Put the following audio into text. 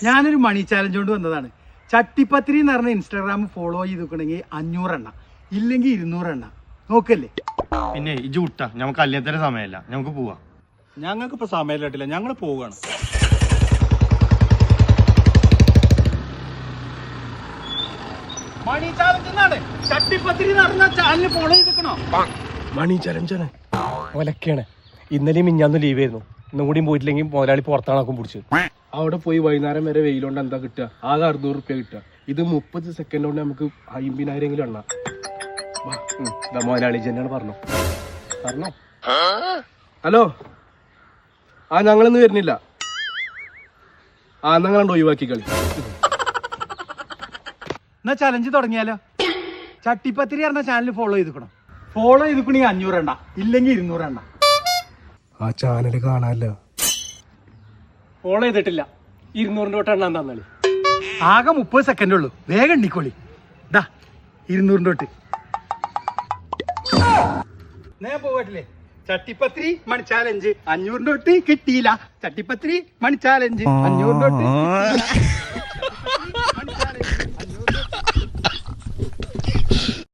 ഞാനൊരു മണി ചാലഞ്ച് കൊണ്ട് വന്നതാണ്. ചട്ടിപ്പത്തിരി എന്ന് പറഞ്ഞ ഇൻസ്റ്റാഗ്രാം ഫോളോ ചെയ്തിട്ടുണ്ടെങ്കിൽ 500 എണ്ണ, ഇല്ലെങ്കിൽ 200 എണ്ണ. നോക്കല്ലേ? പിന്നെ ഈ ജൂട്ട നമുക്ക് കല്യാണത്തിന്റെ സമയമല്ല, നമുക്ക് പോവാം. ഞങ്ങൾക്ക് ഇപ്പൊ സമയമില്ല, ഞങ്ങൾ പോവുകയാണ്. മണി ചാലഞ്ച് എന്നാണ് ചട്ടിപ്പത്തിരി നടന്ന ചാനൽ ഫോളോ ചെയ്തിക്കണോ? മണി ചലഞ്ചാണ്, ഒലക്കാണ്. ഇന്നലെയും മിഞ്ഞാന്നും ലീവ് ആയിരുന്നു. ഇന്നും കൂടിയും പോയിട്ടില്ലെങ്കിൽ മുതലാളി പുറത്താണാക്കും പിടിച്ചു. അവിടെ പോയി വൈകുന്നേരം വരെ വെയിലുകൊണ്ട് എന്താ കിട്ടുക? ആകെ 600 റുപ്യ കിട്ടുക. ഇത് 30 സെക്കൻഡ് കൊണ്ട് നമുക്ക് 50,000 എണ്ണ. മുതലാളി തന്നെയാണ് പറഞ്ഞോ. ഹലോ, ഞങ്ങളിന്ന് വരുന്നില്ല. ഞങ്ങളുണ്ട്, ഒഴിവാക്കി കളി. എന്നാ ചലഞ്ച് തുടങ്ങിയാലോ? ചട്ടിപ്പത്തിരി പറഞ്ഞ ചാനൽ ഫോളോ ചെയ്തിക്കണോ? ഫോളോ ചെയ്തിക്കണെങ്കിൽ 500 എണ്ണ, ഇല്ലെങ്കിൽ 200 എണ്ണ. ആ ചാനൽ കാണാല്ലോ. ഫോളോ ചെയ്തിട്ടില്ല, 200 തൊട്ട് എണ്ണാൻ തന്നാളി. ആകെ 30 സെക്കൻഡ് ഉള്ളൂ, വേഗം എണ്ണിക്കോളി. ഇതാ 200 തൊട്ട്. ഞാൻ പോകട്ടില്ലേ? ചട്ടിപ്പത്തിരി മണി ചാലഞ്ച് 500 തൊട്ട് കിട്ടിയില്ല. ചട്ടിപ്പത്തിരി മണി ചാലഞ്ച് 500 തൊട്ട്.